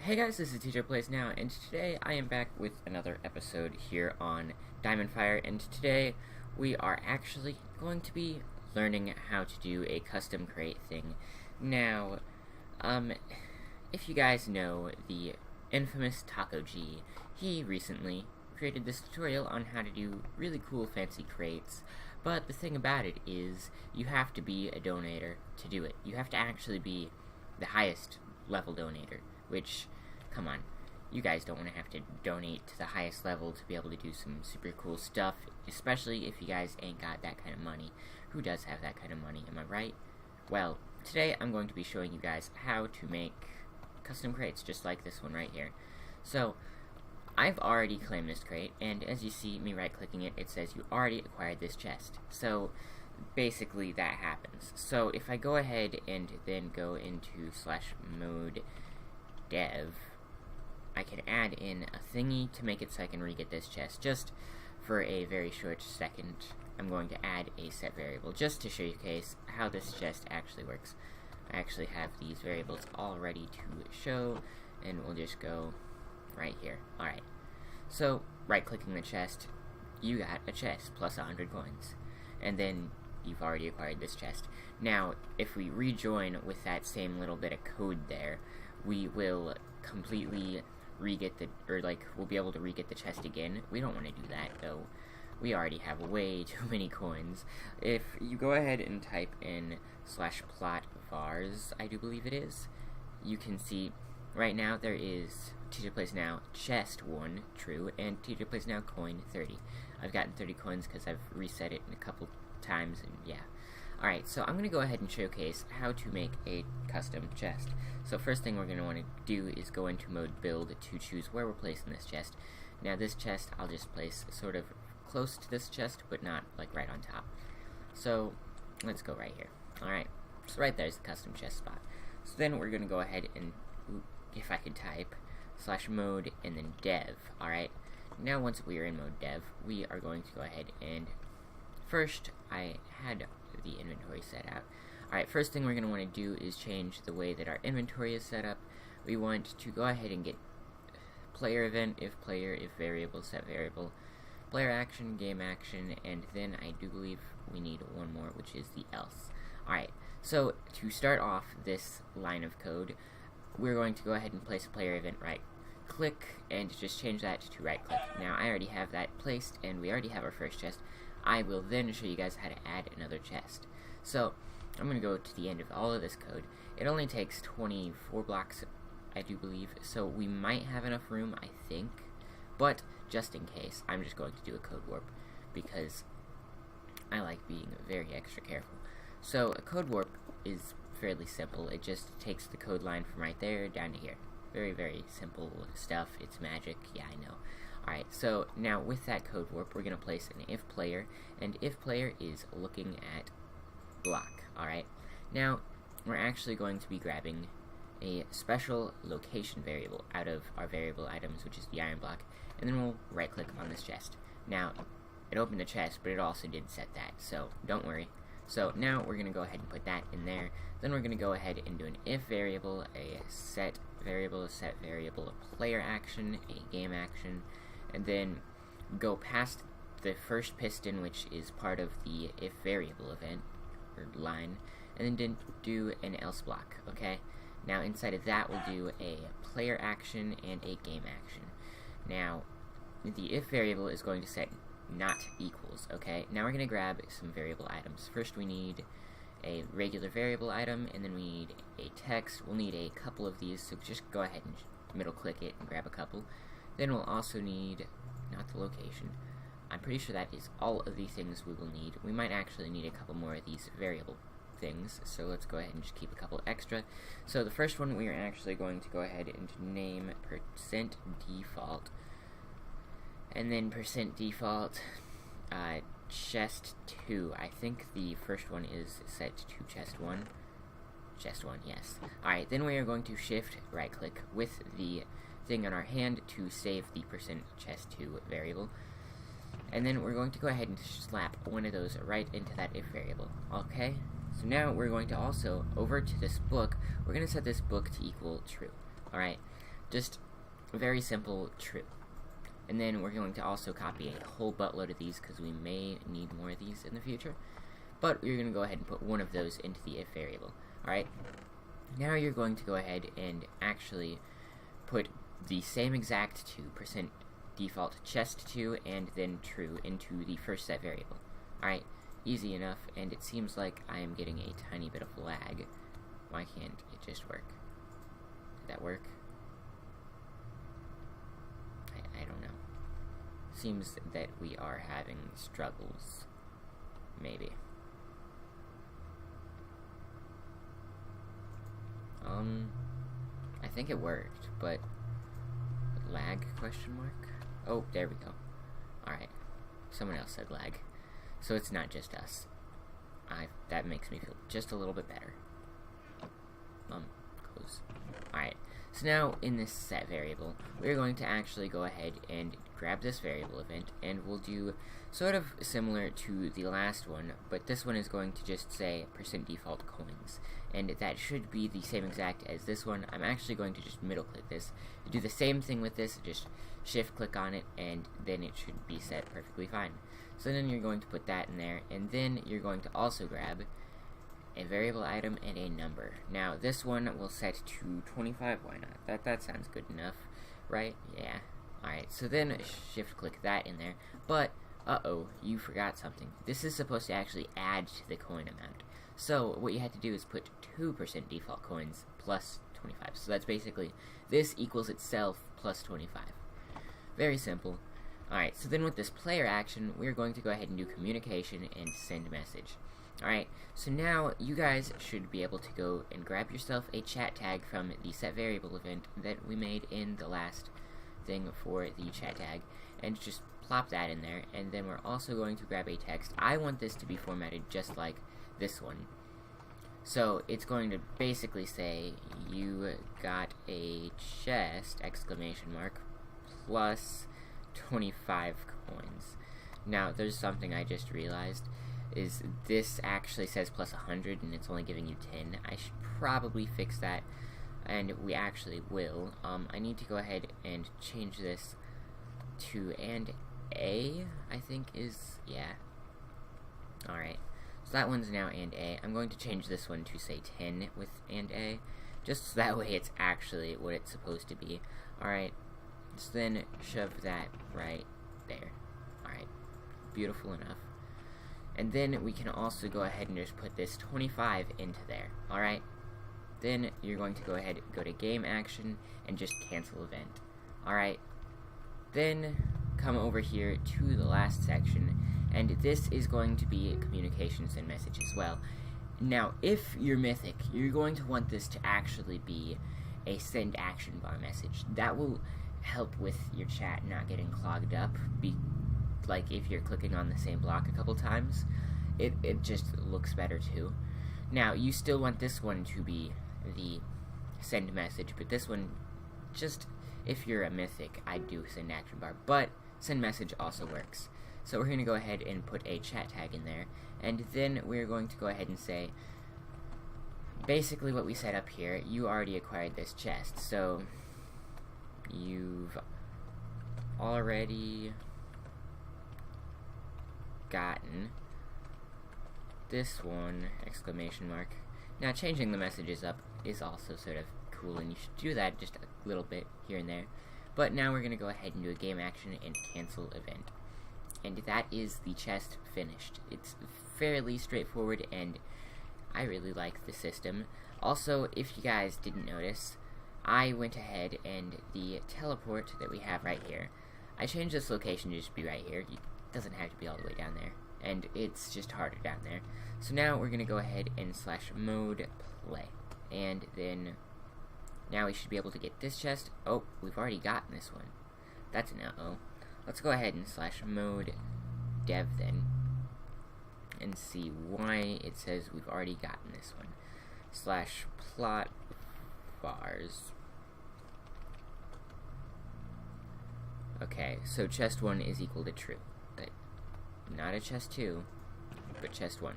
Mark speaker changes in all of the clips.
Speaker 1: Hey guys, this is TJPlaysNow, and today I am back with another episode here on Diamond Fire, and today we are actually going to be learning how to do a custom crate thing. Now, if you guys know the infamous Taco G, he recently created this tutorial on how to do really cool fancy crates, but the thing about it is you have to be a donator to do it. You have to actually be the highest level donator, which, come on, you guys don't want to have to donate to the highest level to be able to do some super cool stuff, especially if you guys ain't got that kind of money. Who does have that kind of money, am I right? Well, today I'm going to be showing you guys how to make custom crates just like this one right here. So, I've already claimed this crate, and as you see me right-clicking it, it says you already acquired this chest. So, basically that happens. So, if I go ahead and then go into /mode dev, I can add in a thingy to make it so I can re-get this chest. Just for a very short second, I'm going to add a set variable just to showcase how this chest actually works. I actually have these variables all ready to show, and we'll just go right here. Alright, so right-clicking the chest, you got a chest plus 100 coins, and then you've already acquired this chest. Now, if we rejoin with that same little bit of code there, we will completely re-get the, we'll be able to re-get the chest again. We don't want to do that, though. We already have way too many coins. If you go ahead and type in /plot vars, I do believe it is, you can see right now there is TJPlaysNow chest 1 true and TJPlaysNow coin 30. I've gotten 30 coins because I've reset it in a couple times, and yeah. Alright, so I'm going to go ahead and showcase how to make a custom chest. So first thing we're going to want to do is go into mode build to choose where we're placing this chest. Now this chest I'll just place sort of close to this chest, but not like right on top. So let's go right here. Alright, so right there's the custom chest spot. So then we're going to go ahead and, if I could type, /mode and then dev. Alright, now once we are in mode dev, we are going to go ahead and first, I had the inventory set out. Alright, first thing we're going to want to do is change the way that our inventory is set up. We want to go ahead and get player event, if player, if variable, set variable, player action, game action, and then I do believe we need one more, which is the else. Alright, so to start off this line of code, we're going to go ahead and place a player event right-click, and just change that to right-click. Now, I already have that placed, and we already have our first chest. I will then show you guys how to add another chest. So, I'm going to go to the end of all of this code. It only takes 24 blocks, I do believe, so we might have enough room, I think. But, just in case, I'm just going to do a code warp, because I like being very extra careful. So, a code warp is fairly simple. It just takes the code line from right there down to here. Very, very simple stuff. It's magic. Yeah, I know. Alright, so now with that code warp, we're going to place an if player, and if player is looking at block. Alright, now we're actually going to be grabbing a special location variable out of our variable items, which is the iron block, and then we'll right click on this chest. Now, it opened the chest, but it also did set that, so don't worry. So now we're going to go ahead and put that in there. Then we're going to go ahead and do an if variable, a set variable, a player action, a game action, and then go past the first piston, which is part of the if variable event, or line, and then do an else block, okay? Now inside of that we'll do a player action and a game action. Now, the if variable is going to set not equals, okay? Now we're going to grab some variable items. First we need a regular variable item, and then we need a text. We'll need a couple of these, so just go ahead and middle click it and grab a couple. Then we'll also need, not the location, I'm pretty sure that is all of the things we will need. We might actually need a couple more of these variable things, so let's go ahead and just keep a couple extra. So the first one we are actually going to go ahead and name %default, and then %default chest 2. I think the first one is set to chest 1. Chest 1, yes. Alright, then we are going to shift right click with the thing on our hand to save the %chest2 variable, and then we're going to go ahead and slap one of those right into that if variable. Okay, so now we're going to also, over to this book, we're going to set this book to equal true. Alright, Just very simple true. And then we're going to also copy a whole buttload of these because we may need more of these in the future. But you're going to go ahead and put one of those into the if variable. Alright, now you're going to go ahead and actually put the same exact 2% default chest2 and then true into the first set variable. Alright, easy enough, and it seems like I am getting a tiny bit of lag. Why can't it just work? Did that work? I don't know. Seems that we are having struggles. Maybe. I think it worked, but lag question mark? Oh, there we go. Alright. Someone else said lag. So it's not just us. That makes me feel just a little bit better. Close. Alright. So now, in this set variable, we're going to actually go ahead and grab this variable event, and we'll do sort of similar to the last one, but this one is going to just say %default coins, and that should be the same exact as this one. I'm actually going to just middle click this, do the same thing with this, just shift click on it, and then it should be set perfectly fine. So then you're going to put that in there, and then you're going to also grab a variable item and a number. Now this one will set to 25, why not? That sounds good enough, right? Yeah. Alright, so then shift click that in there, but uh-oh, you forgot something. This is supposed to actually add to the coin amount. So what you had to do is put 2% default coins plus 25. So that's basically this equals itself plus 25. Very simple. Alright, so then with this player action, we're going to go ahead and do communication and send message. Alright, so now you guys should be able to go and grab yourself a chat tag from the set variable event that we made in the last thing for the chat tag, and just plop that in there, and then we're also going to grab a text. I want this to be formatted just like this one. So it's going to basically say, you got a chest, exclamation mark, plus 25 coins. Now, there's something I just realized, is this actually says plus 100 and it's only giving you 10. I should probably fix that, and we actually will. I need to go ahead and change this to and A, I think is, yeah. Alright, so that one's now and A. I'm going to change this one to say 10 with and A, just so that way it's actually what it's supposed to be. Alright, so then shove that right there. Alright, beautiful enough. And then we can also go ahead and just put this 25 into there. Alright, then you're going to go ahead and go to game action and just cancel event. Alright, then come over here to the last section, and this is going to be communications and message as well. Now, if you're mythic, you're going to want this to actually be a send action bar message. That will help with your chat not getting clogged up. Like if you're clicking on the same block a couple times, it just looks better too. Now, you still want this one to be the send message, but this one, just if you're a mythic, I do send action bar, but send message also works. So we're going to go ahead and put a chat tag in there, and then we're going to go ahead and say, basically what we set up here, you already acquired this chest, so you've already gotten this one, exclamation mark. Now, changing the messages up is also sort of cool, and you should do that just a little bit here and there. But now we're going to go ahead and do a game action and cancel event. And that is the chest finished. It's fairly straightforward, and I really like the system. Also, if you guys didn't notice, I went ahead and the teleport that we have right here, I changed this location to just be right here. It doesn't have to be all the way down there, and it's just harder down there. So now we're going to go ahead and /mode play, and then now we should be able to get this chest. Oh, we've already gotten this one. That's an uh-oh. Let's go ahead and /mode dev then, and see why it says we've already gotten this one. /plot bars. Okay, so chest 1 is equal to true, but not a chest 2, but chest 1.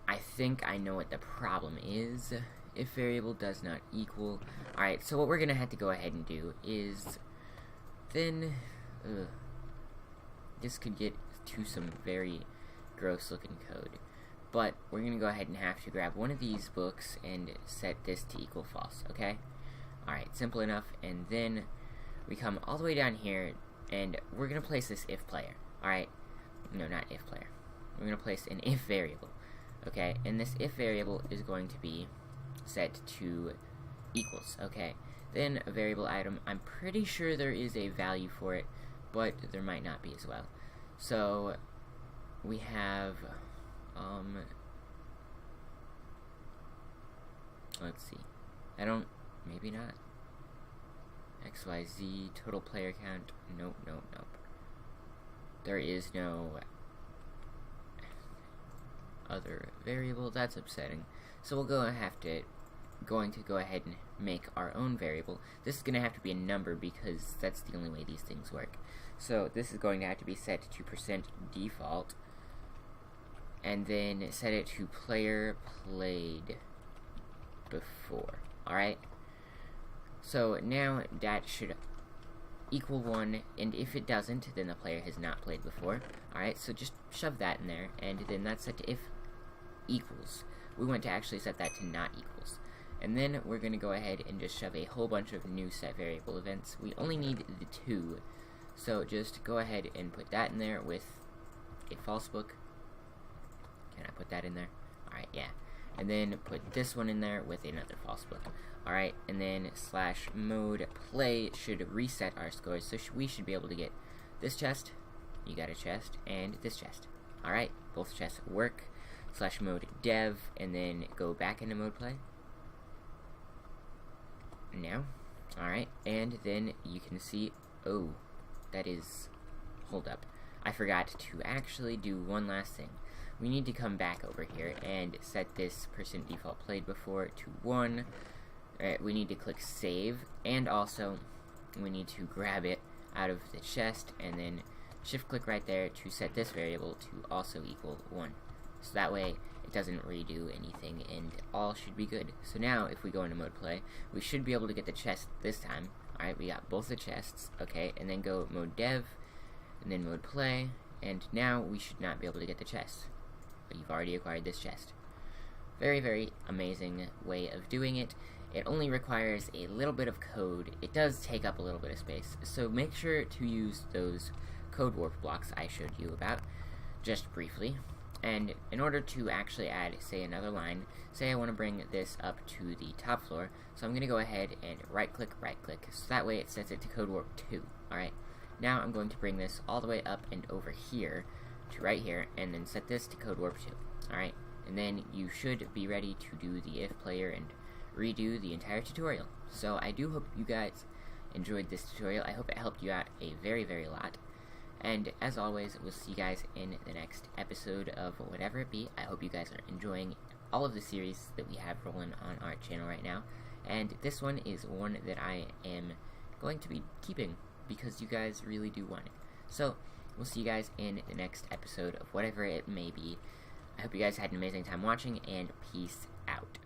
Speaker 1: I think I know what the problem is. if variable does not equal. Alright, so what we're gonna have to go ahead and do is then this could get to some very gross looking code, but we're gonna go ahead and have to grab one of these books and set this to equal false. Okay, alright, simple enough. And then we come all the way down here and we're gonna place this if player. Alright, no, not if player, we're gonna place an if variable. Okay, and this if variable is going to be set to equals. Okay, then a variable item, I'm pretty sure there is a value for it, but there might not be as well. So we have let's see, maybe not. XYZ total player count, nope. There is no other variable. That's upsetting. So we'll going to go ahead and make our own variable. This is going to have to be a number because that's the only way these things work. So this is going to have to be set to %default, and then set it to player played before. Alright, so now that should equal 1, and if it doesn't, then the player has not played before. Alright, so just shove that in there, and then that's set to if equals. We want to actually set that to not equals. And then we're going to go ahead and just shove a whole bunch of new set variable events. We only need the 2, so just go ahead and put that in there with a false book. Can I put that in there? Alright, yeah. And then put this one in there with another false book. Alright, and then /mode play should reset our scores, so we should be able to get this chest, you got a chest, and this chest. Alright, both chests work. /mode dev, and then go back into mode play. Now, alright, and then you can see, oh, that is, hold up, I forgot to actually do one last thing. We need to come back over here and set this %default played before to 1. We need to click save, and also we need to grab it out of the chest and then shift click right there to set this variable to also equal 1. So that way it doesn't redo anything and all should be good. So now if we go into mode play, we should be able to get the chest this time. Alright, we got both the chests, okay, and then go mode dev, and then mode play, and now we should not be able to get the chest. But you've already acquired this chest. Very, very amazing way of doing it. It only requires a little bit of code. It does take up a little bit of space, so make sure to use those code warp blocks I showed you about, just briefly. And in order to actually add, say, another line, say I want to bring this up to the top floor, so I'm going to go ahead and right-click, so that way it sets it to code warp 2, alright? Now I'm going to bring this all the way up and over here, to right here, and then set this to code warp 2, alright? And then you should be ready to do the if player and redo the entire tutorial. So I do hope you guys enjoyed this tutorial. I hope it helped you out a very, very lot. And as always, we'll see you guys in the next episode of whatever it be. I hope you guys are enjoying all of the series that we have rolling on our channel right now. And this one is one that I am going to be keeping because you guys really do want it. So, we'll see you guys in the next episode of whatever it may be. I hope you guys had an amazing time watching, and peace out.